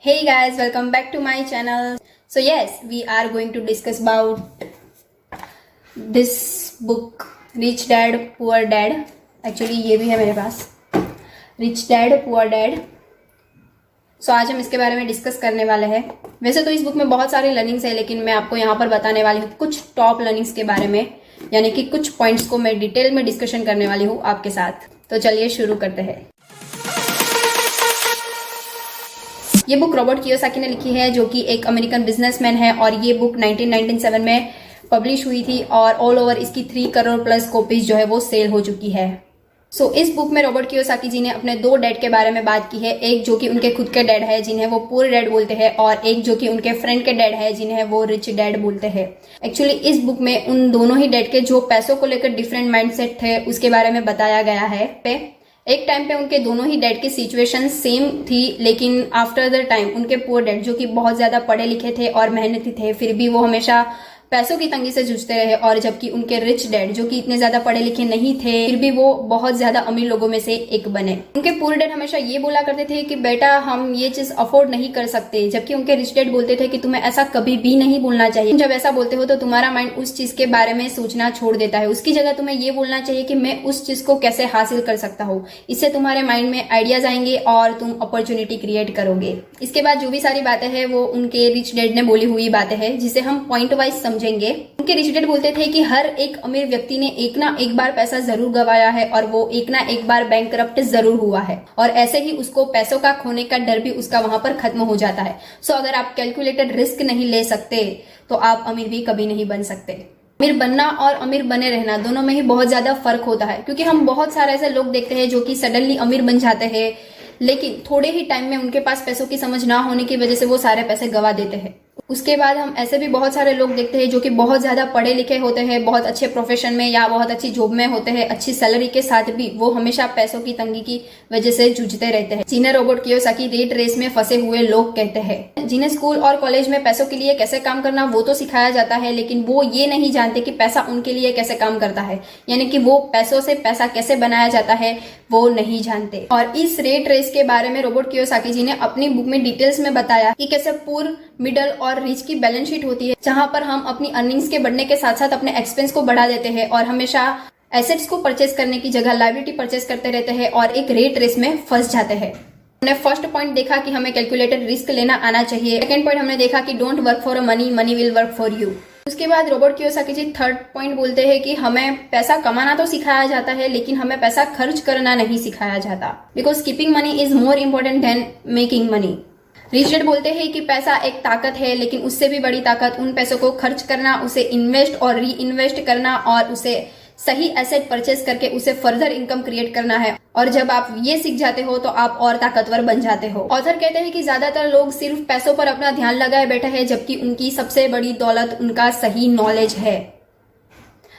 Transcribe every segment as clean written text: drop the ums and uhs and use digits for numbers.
Hey guys, welcome back to my channel. So yes, we are going to discuss about this book Rich Dad Poor Dad. Actually ये भी है मेरे पास Rich Dad Poor Dad. So आज हम इसके बारे में डिस्कस करने वाले हैं. वैसे तो इस बुक में बहुत सारी लर्निंग्स है, लेकिन मैं आपको यहाँ पर बताने वाली हूँ कुछ टॉप लर्निंग्स के बारे में, यानी कि कुछ पॉइंट्स को मैं डिटेल में डिस्कशन करने वाली हूँ आपके साथ. तो चलिए शुरू करते हैं. ये बुक रॉबर्ट कियोसाकी ने लिखी है, जो कि एक अमेरिकन बिजनेसमैन है, और ये बुक 1997 में पब्लिश हुई थी और ऑल ओवर इसकी 3 करोड़ प्लस कॉपीज जो है वो सेल हो चुकी है. इस बुक में रॉबर्ट कियोसाकी जी ने अपने 2 डैड के बारे में बात की है. एक जो कि उनके खुद के डैड है जिन्हें वो पुअर डैड बोलते हैं, और एक जो कि उनके फ्रेंड के डैड है जिन्हें वो रिच डैड बोलते हैं. एक्चुअली इस बुक में उन दोनों ही डैड के जो पैसों को लेकर डिफरेंट माइंडसेट थे उसके बारे में बताया गया है. एक टाइम पे उनके दोनों ही डैड की सिचुएशन सेम थी, लेकिन आफ्टर द टाइम उनके पुअर डैड जो कि बहुत ज्यादा पढ़े लिखे थे और मेहनती थे, फिर भी वो हमेशा पैसों की तंगी से जूझते रहे. और जबकि उनके रिच डैड जो कि इतने ज्यादा पढ़े लिखे नहीं थे, फिर भी वो बहुत ज्यादा अमीर लोगों में से एक बने. उनके पुअर डैड हमेशा ये बोला करते थे कि बेटा हम ये चीज अफोर्ड नहीं कर सकते, जबकि उनके रिच डैड बोलते थे कि तुम्हें ऐसा कभी भी नहीं बोलना चाहिए. जब ऐसा बोलते हो तो तुम्हारा माइंड उस चीज के बारे में सोचना छोड़ देता है. उसकी जगह तुम्हें ये बोलना चाहिए कि मैं उस चीज को कैसे हासिल कर सकता हूँ. इससे तुम्हारे माइंड में आइडियाज आएंगे और तुम अपॉर्चुनिटी क्रिएट करोगे. इसके बाद जो भी सारी बातें हैं वो उनके रिच डैड ने बोली हुई बातें हैं, जिसे हम पॉइंट वाइज समझेंगे. उनके रिच डैड बोलते थे कि हर एक अमीर व्यक्ति ने एक ना एक बार पैसा जरूर गवाया है, और वो एक ना एक बार बैंकरप्ट जरूर हुआ है, और ऐसे ही उसको पैसों का खोने का डर भी उसका वहां पर खत्म हो जाता है. अगर आप कैलकुलेटेड रिस्क नहीं ले सकते तो आप अमीर भी कभी नहीं बन सकते. अमीर बनना और अमीर बने रहना दोनों में ही बहुत ज्यादा फर्क होता है, क्योंकि हम बहुत सारे ऐसे लोग देखते हैं जो कि सडनली अमीर बन जाते हैं, लेकिन थोड़े ही टाइम में उनके पास पैसों की समझ ना होने की वजह से वो सारे पैसे गवा देते हैं. उसके बाद हम ऐसे भी बहुत सारे लोग देखते हैं जो कि बहुत ज्यादा पढ़े लिखे होते हैं, बहुत अच्छे प्रोफेशन में या बहुत अच्छी जॉब में होते हैं, अच्छी सैलरी के साथ भी वो हमेशा पैसों की तंगी की वजह से जूझते रहते हैं, जिन्हें रॉबर्ट कियोसाकी रेट रेस में फंसे हुए लोग कहते हैं. जिन्हें स्कूल और कॉलेज में पैसों के लिए कैसे काम करना वो तो सिखाया जाता है, लेकिन वो ये नहीं जानते कि पैसा उनके लिए कैसे काम करता है, यानी कि वो पैसों से पैसा कैसे बनाया जाता है वो नहीं जानते. और इस रेट रेस के बारे में रॉबर्ट कियोसाकी जी ने अपनी बुक में डिटेल्स में बताया कि कैसे पुअर, मिडल और रिच की बैलेंस शीट होती है, जहां पर हम अपनी अर्निंग्स के बढ़ने के साथ साथ अपने एक्सपेंस को बढ़ा देते हैं और हमेशा एसेट्स को परचेस करने की जगह लायबिलिटी परचेस करते रहते हैं और एक रेट रेस में फंस जाते हैं. हमने फर्स्ट पॉइंट देखा कि हमें कैलकुलेटेड रिस्क लेना आना चाहिए. सेकंड पॉइंट हमने देखा कि don't work for money, money will work for you. उसके बाद रॉबर्ट कियोसाकी जी थर्ड पॉइंट बोलते हैं कि हमें पैसा कमाना तो सिखाया जाता है, लेकिन हमें पैसा खर्च करना नहीं सिखाया जाता. Because keeping money is more important then making money. Rich dad बोलते हैं कि पैसा एक ताकत है, लेकिन उससे भी बड़ी ताकत उन पैसों को खर्च करना, उसे इन्वेस्ट और री इन्वेस्ट करना और उसे सही एसेट परचेस करके उसे फर्दर इनकम क्रिएट करना है. और जब आप ये सीख जाते हो तो आप और ताकतवर बन जाते हो. ऑथर कहते हैं कि ज्यादातर लोग सिर्फ पैसों पर अपना ध्यान लगाए बैठे हैं, जबकि उनकी सबसे बड़ी दौलत उनका सही नॉलेज है.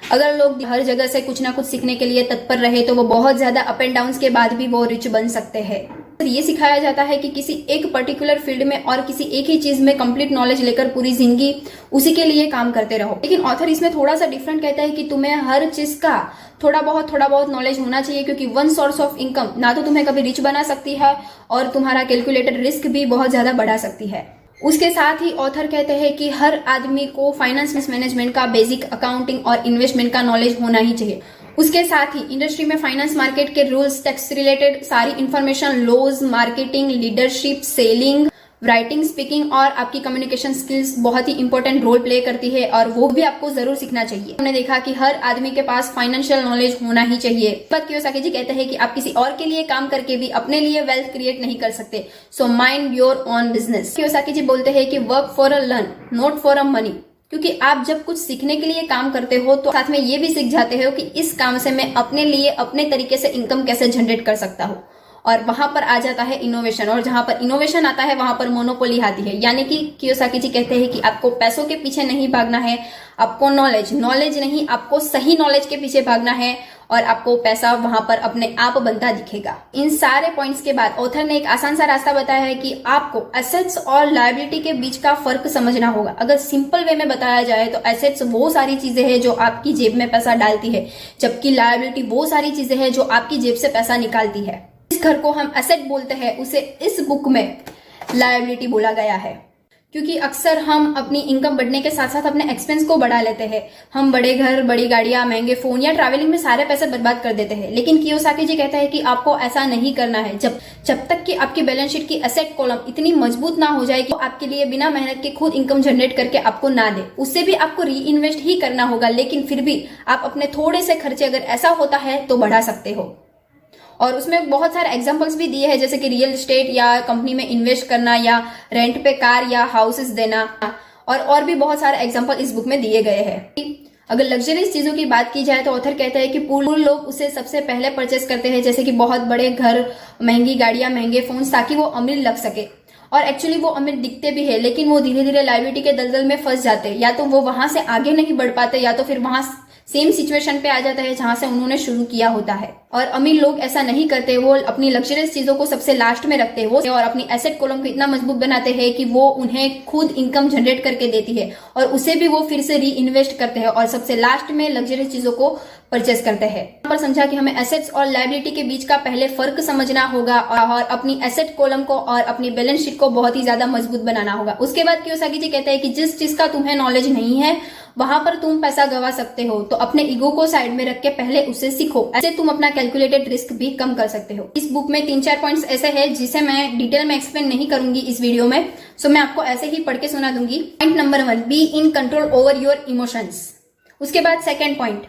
अगर लोग हर जगह से कुछ ना कुछ सीखने के लिए तत्पर रहे तो वो बहुत ज्यादा अप एंड डाउन के बाद भी वो रिच बन सकते हैं. ये सिखाया जाता है कि किसी एक पर्टिकुलर फील्ड में और किसी एक ही चीज में कंप्लीट नॉलेज लेकर पूरी जिंदगी उसी के लिए काम करते रहो. लेकिन ऑथर इसमें थोड़ा सा डिफरेंट कहता है कि तुम्हें हर चीज का थोड़ा बहुत नॉलेज होना चाहिए, क्योंकि वन सोर्स ऑफ इनकम ना तो तुम्हें कभी रिच बना सकती है और तुम्हारा कैलकुलेटेड रिस्क भी बहुत ज्यादा बढ़ा सकती है. उसके साथ ही ऑथर कहते हैं कि हर आदमी को फाइनेंस मैनेजमेंट का, बेसिक अकाउंटिंग और इन्वेस्टमेंट का नॉलेज होना ही चाहिए. उसके साथ ही इंडस्ट्री में फाइनेंस मार्केट के रूल्स, टैक्स रिलेटेड सारी information, laws, marketing, leadership, selling, writing, speaking और आपकी कम्युनिकेशन स्किल्स बहुत ही इंपॉर्टेंट रोल प्ले करती है, और वो भी आपको जरूर सीखना चाहिए. हमने देखा कि हर आदमी के पास फाइनेंशियल नॉलेज होना ही चाहिए. बट कियोसाकी जी कहते हैं कि आप किसी और के लिए काम करके भी अपने लिए वेल्थ क्रिएट नहीं कर सकते. So mind your own business. Kiyosaki ji बोलते हैं कि work for a learn, not for a money. क्योंकि आप जब कुछ सीखने के लिए काम करते हो तो साथ में ये भी सीख जाते हो कि इस काम से मैं अपने लिए अपने तरीके से इनकम कैसे जनरेट कर सकता हूँ. और वहां पर आ जाता है इनोवेशन, और जहां पर इनोवेशन आता है वहां पर मोनोपोली आती है. यानी कि कियोसाकी जी कहते हैं कि आपको पैसों के पीछे नहीं भागना है, आपको नॉलेज नहीं, आपको सही नॉलेज के पीछे भागना है, और आपको पैसा वहां पर अपने आप बनता दिखेगा. इन सारे पॉइंट्स के बाद ऑथर ने एक आसान सा रास्ता बताया है कि आपको एसेट्स और लायबिलिटी के बीच का फर्क समझना होगा. अगर सिंपल वे में बताया जाए तो एसेट्स वो सारी चीजें हैं जो आपकी जेब में पैसा डालती है, जबकि लायबिलिटी वो सारी चीजें हैं जो आपकी जेब से पैसा निकालती है. जिस घर को हम एसेट बोलते हैं उसे इस बुक में लायबिलिटी बोला गया है, क्योंकि अक्सर हम अपनी इनकम बढ़ने के साथ साथ अपने एक्सपेंस को बढ़ा लेते हैं। हम बड़े घर, बड़ी गाड़ियां, महंगे फोन या ट्रैवलिंग में सारे पैसे बर्बाद कर देते हैं। लेकिन कियोसाकी जी कहता है कि आपको ऐसा नहीं करना है। जब तक कि आपकी बैलेंस शीट की एसेट कॉलम इतनी मजबूत ना हो जाए कि आपके लिए बिना मेहनत के खुद इनकम जनरेट करके आपको ना दे, उससे भी आपको री इन्वेस्ट ही करना होगा। लेकिन फिर भी आप अपने थोड़े से खर्चे, अगर ऐसा होता है तो बढ़ा सकते हो। और उसमें बहुत सारे एग्जांपल्स भी दिए हैं, जैसे कि रियल एस्टेट या कंपनी में इन्वेस्ट करना या रेंट पे कार या हाउसेस देना, और भी बहुत सारे एग्जांपल इस बुक में दिए गए हैं। अगर लग्जरियस चीजों की बात की जाए तो ऑथर कहता है कि पूर्ण लोग उसे सबसे पहले परचेस करते हैं, जैसे कि बहुत बड़े घर, महंगी गाड़ियां, महंगे फोन, ताकि वो अमीर लग सके। और एक्चुअली वो अमीर दिखते भी है, लेकिन वो धीरे धीरे लायबिलिटी के दलदल में फंस जाते, या तो वो वहां से आगे नहीं बढ़ पाते, या तो फिर वहां सेम सिचुएशन पे आ जाता है जहां से उन्होंने शुरू किया होता है। और अमीर लोग ऐसा नहीं करते, वो अपनी लग्जरियस चीजों को सबसे लास्ट में रखते हैं वो, और अपनी एसेट कॉलम को इतना मजबूत बनाते हैं कि वो उन्हें खुद इनकम जनरेट करके देती है, और उसे भी वो फिर से री इन्वेस्ट करते हैं, और सबसे लास्ट में लग्जरियस चीजों को परचेस करते हैं। यहाँ पर समझा कि हमें एसेट्स और लायबिलिटी के बीच का पहले फर्क समझना होगा, और अपनी एसेट कॉलम को और अपनी बैलेंस शीट को बहुत ही ज्यादा मजबूत बनाना होगा। उसके बाद कियोसाकी जी कहते हैं कि जिस चीज का तुम्हें नॉलेज नहीं है वहां पर तुम पैसा गवा सकते हो, तो अपने ईगो को साइड में रख के पहले उसे सीखो। ऐसे तुम अपना कैलकुलेटेड रिस्क भी कम कर सकते हो। इस बुक में 3-4 पॉइंट्स ऐसे हैं जिसे मैं डिटेल में एक्सप्लेन नहीं करूंगी इस वीडियो में, सो मैं आपको ऐसे ही पढ़ के सुना दूंगी। Point number 1, be in control over your emotions. उसके बाद second point,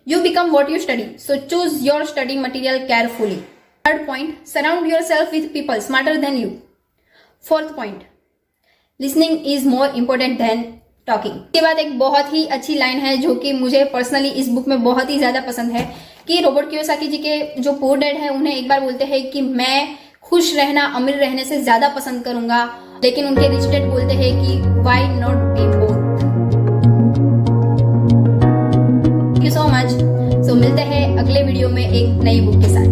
you become what you study, so choose your study material carefully. Third point, surround yourself with people smarter than you. Fourth point, listening is more important than talking. इसके बाद एक बहुत ही अच्छी line है जो कि मुझे personally इस बुक में बहुत ही ज्यादा पसंद है, कि रॉबर्ट कियोसाकी जी के जो पुअर डैड है उन्हें एक बार बोलते हैं कि मैं खुश रहना अमीर रहने से ज्यादा पसंद करूंगा, लेकिन उनके रिच डैड बोलते हैं कि why not be both. So much. So मिलते हैं अगले वीडियो में एक नई बुक के साथ।